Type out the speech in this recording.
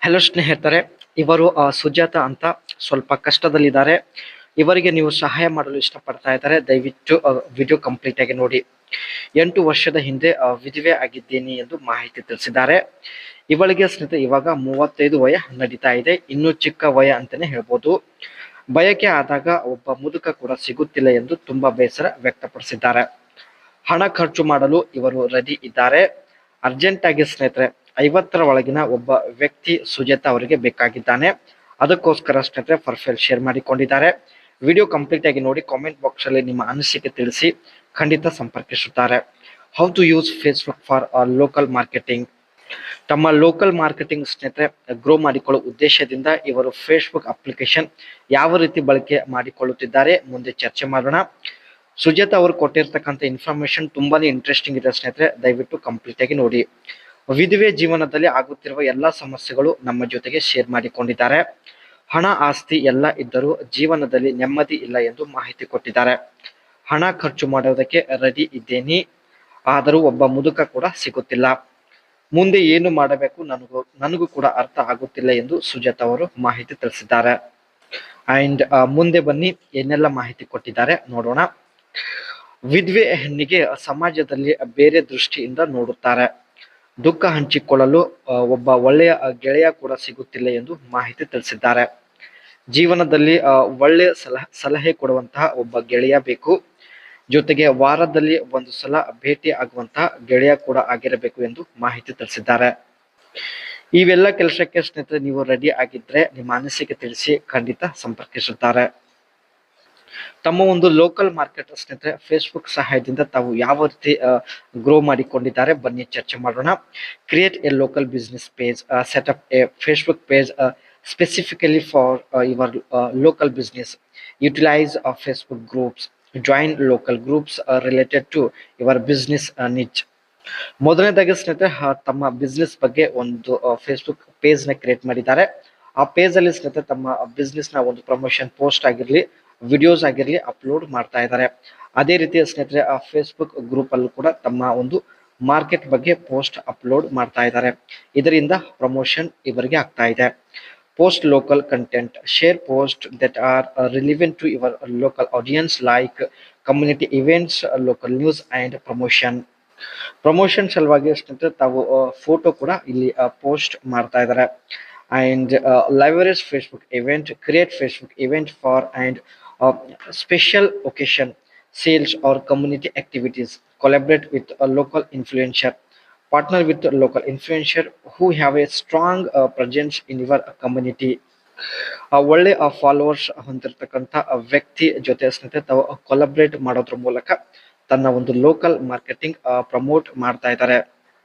Hello ಸ್ನೇಹಿತರೆ, ಇವರು ಸುಜಾತ ಅಂತ ಸ್ವಲ್ಪ ಕಷ್ಟದಲ್ಲಿದ್ದಾರೆ. ಇವರಿಗೆ ನೀವು ಸಹಾಯ ಮಾಡಲು ಇಷ್ಟಪಡ್ತಾ ಇದ್ದಾರೆ. ದಯವಿಟ್ಟು ವಿಡಿಯೋ ಕಂಪ್ಲೀಟ್ ಆಗಿ ನೋಡಿ. 8 ವರ್ಷದ ಹಿಂದೆ ವಿಧವೆ ಆಗಿದ್ದೀನಿ ಎಂದು ಮಾಹಿತಿ ತಿಳಿಸಿದ್ದಾರೆ. ಇವಳಿಗೆ ಸ್ನೇಹಿತರೆ ಇವಾಗ 35 ವಯ ನಡೀತಾ ಇದೆ. ಇನ್ನೂ ಚಿಕ್ಕ ವಯ ಅಂತಾನೆ ಹೇಳ್ಬೋದು. ಬಯಕೆ ಆದಾಗ ಒಬ್ಬ ಮುದುಕ ಕೂಡ ಸಿಗುತ್ತಿಲ್ಲ ಎಂದು ತುಂಬಾ ಬೇಸರ ವ್ಯಕ್ತಪಡಿಸಿದ್ದಾರೆ. ಹಣ ಖರ್ಚು ಮಾಡಲು ಇವರು ರೆಡಿ ಇದ್ದಾರೆ. ಅರ್ಜೆಂಟ್ ಆಗಿ ಸ್ನೇಹಿತರೆ 50ರ ಒಳಗಿನ ಒಬ್ಬ ವ್ಯಕ್ತಿ ಸುಜಾತ ಅವರಿಗೆ ಬೇಕಾಗಿದ್ದಾನೆ. ಅದಕ್ಕೋಸ್ಕರ ಸ್ನೇಹಿತರೆ ಪ್ರೊಫೈಲ್ ಶೇರ್ ಮಾಡಿಕೊಂಡಿದ್ದಾರೆ. ವಿಡಿಯೋ ಕಂಪ್ಲೀಟ್ ಆಗಿ ನೋಡಿ. ಕಾಮೆಂಟ್ ಬಾಕ್ಸ್ ಅಲ್ಲಿ ನಿಮ್ಮ ಅನಿಸಿಕೆ ತಿಳಿಸಿ. ಖಂಡಿತ ಸಂಪರ್ಕಿಸುತ್ತಾರೆ. How to use Facebook for local marketing. ತಮ್ಮ ಲೋಕಲ್ ಮಾರ್ಕೆಟಿಂಗ್ ಸ್ನೇಹಿತರೆ ಗ್ರೋ ಮಾಡಿಕೊಳ್ಳುವ ಉದ್ದೇಶದಿಂದ ಇವರು ಫೇಸ್ಬುಕ್ ಅಪ್ಲಿಕೇಶನ್ ಯಾವ ರೀತಿ ಬಳಕೆ ಮಾಡಿಕೊಳ್ಳುತ್ತಿದ್ದಾರೆ ಮುಂದೆ ಚರ್ಚೆ ಮಾಡೋಣ. ಸುಜಾತ ಅವರು ಕೊಟ್ಟಿರ್ತಕ್ಕಂಥ ಇನ್ಫಾರ್ಮೇಶನ್ ತುಂಬಾನೇ ಇಂಟ್ರೆಸ್ಟಿಂಗ್ ಇದೆ ಸ್ನೇಹಿತರೆ, ದಯವಿಟ್ಟು ಕಂಪ್ಲೀಟ್ ಆಗಿ ನೋಡಿ. ವಿಧವೆ ಜೀವನದಲ್ಲಿ ಆಗುತ್ತಿರುವ ಎಲ್ಲಾ ಸಮಸ್ಯೆಗಳು ನಮ್ಮ ಜೊತೆಗೆ ಶೇರ್ ಮಾಡಿಕೊಂಡಿದ್ದಾರೆ. ಹಣ ಆಸ್ತಿ ಎಲ್ಲ ಇದ್ದರೂ ಜೀವನದಲ್ಲಿ ನೆಮ್ಮದಿ ಇಲ್ಲ ಎಂದು ಮಾಹಿತಿ ಕೊಟ್ಟಿದ್ದಾರೆ. ಹಣ ಖರ್ಚು ಮಾಡೋದಕ್ಕೆ ರೆಡಿ ಇದ್ದೇನೆ, ಆದರೂ ಒಬ್ಬ ಮುದುಕ ಕೂಡ ಸಿಗುತ್ತಿಲ್ಲ. ಮುಂದೆ ಏನು ಮಾಡಬೇಕು ನನಗೂ ಕೂಡ ಅರ್ಥ ಆಗುತ್ತಿಲ್ಲ ಎಂದು ಸುಜಾತ ಅವರು ಮಾಹಿತಿ ತಿಳಿಸಿದ್ದಾರೆ. ಅಂಡ್ ಮುಂದೆ ಬನ್ನಿ ಏನೆಲ್ಲ ಮಾಹಿತಿ ಕೊಟ್ಟಿದ್ದಾರೆ ನೋಡೋಣ. ವಿಧವೆ ಹೆಣ್ಣಿಗೆ ಸಮಾಜದಲ್ಲಿ ಬೇರೆ ದೃಷ್ಟಿಯಿಂದ ನೋಡುತ್ತಾರೆ. ದುಃಖ ಹಂಚಿಕೊಳ್ಳಲು ಒಬ್ಬ ಒಳ್ಳೆಯ ಗೆಳೆಯ ಕೂಡ ಸಿಗುತ್ತಿಲ್ಲ ಎಂದು ಮಾಹಿತಿ ತಿಳಿಸಿದ್ದಾರೆ. ಜೀವನದಲ್ಲಿ ಒಳ್ಳೆಯ ಸಲಹೆ ಕೊಡುವಂತಹ ಒಬ್ಬ ಗೆಳೆಯ ಬೇಕು. ಜೊತೆಗೆ ವಾರದಲ್ಲಿ ಒಂದು ಸಲ ಭೇಟಿ ಆಗುವಂತಹ ಗೆಳೆಯ ಕೂಡ ಆಗಿರಬೇಕು ಎಂದು ಮಾಹಿತಿ ತಿಳಿಸಿದ್ದಾರೆ. ಇವೆಲ್ಲ ಕೆಲಸಕ್ಕೆ ಸ್ನೇಹಿತರೆ ನೀವು ರೆಡಿ ಆಗಿದ್ರೆ ನಿಮ್ಮ ಅನಿಸಿಕೆ ತಿಳಿಸಿ. ಖಂಡಿತ ಸಂಪರ್ಕಿಸುತ್ತಾರೆ. ತಮ್ಮ ಒಂದು ಲೋಕಲ್ ಮಾರ್ಕೆಟ್ ಸ್ನೇಹಿತರೆ ಫೇಸ್ಬುಕ್ ಸಹಾಯದಿಂದ ತಾವು ಯಾವ ರೀತಿ ಗ್ರೋ ಮಾಡಿಕೊಂಡಿದ್ದಾರೆ ಬನ್ನಿ ಚರ್ಚೆ ಮಾಡೋಣ. Create a local business page, set up a Facebook page specifically for your local business, utilise Facebook groups, join local groups related to your business niche. ಮೊದಲನೇದಾಗಿ ಸ್ನೇಹಿತರೆ ತಮ್ಮ ಬಿಸ್ನೆಸ್ ಬಗ್ಗೆ ಒಂದು ಫೇಸ್ಬುಕ್ ಪೇಜ್ ನ ಕ್ರಿಯೇಟ್ ಮಾಡಿದ್ದಾರೆ. ಆ ಪೇಜ್ ಅಲ್ಲಿ ಸ್ನೇಹಿತರೆ ತಮ್ಮ ಬಿಸ್ನೆಸ್ ನ ಒಂದು ಪ್ರಮೋಷನ್ ಪೋಸ್ಟ್ ಆಗಿರ್ಲಿ, ವಿಡಿಯೋಸ್ ಆಗಿರ್ಲಿ ಅಪ್ಲೋಡ್ ಮಾಡ್ತಾ ಇದ್ದಾರೆ. ಅದೇ ರೀತಿ ಸ್ನೇಹಿತರೆ ಆ ಫೇಸ್ಬುಕ್ ಗ್ರೂಪ್ ಅಲ್ಲೂ ಕೂಡ ತಮ್ಮ ಒಂದು ಮಾರ್ಕೆಟ್ ಬಗ್ಗೆ ಪೋಸ್ಟ್ ಅಪ್ಲೋಡ್ ಮಾಡ್ತಾ ಇದ್ದಾರೆ. ಇದರಿಂದ ಪ್ರಮೋಷನ್ ಇವರಿಗೆ ಆಗ್ತಾ ಇದೆ. Post local content, share post that are relevant to your local audience like community events, local news and promotion ಸಲುವಾಗಿ ಸ್ನೇಹಿತರೆ ತಾವು ಫೋಟೋ ಕೂಡ ಇಲ್ಲಿ ಪೋಸ್ಟ್ ಮಾಡ್ತಾ ಇದ್ದಾರೆ. And leverage Facebook event, create Facebook event for and special occasion, sales or community activities, collaborate with a local influencer, partner with a local influencer who have a strong presence in your community. ಒಳ್ಳೆ followers ಹೊಂದಿರತಕ್ಕಂಥ ವ್ಯಕ್ತಿ ಜೊತೆ ಸ್ನೇಹಿತರೆ ತಾವು collaborate ಮಾಡೋದ್ರ ಮೂಲಕ ತನ್ನ ಒಂದು ಲೋಕಲ್ ಮಾರ್ಕೆಟಿಂಗ್ ಪ್ರಮೋಟ್ ಮಾಡ್ತಾ ಇದ್ದಾರೆ.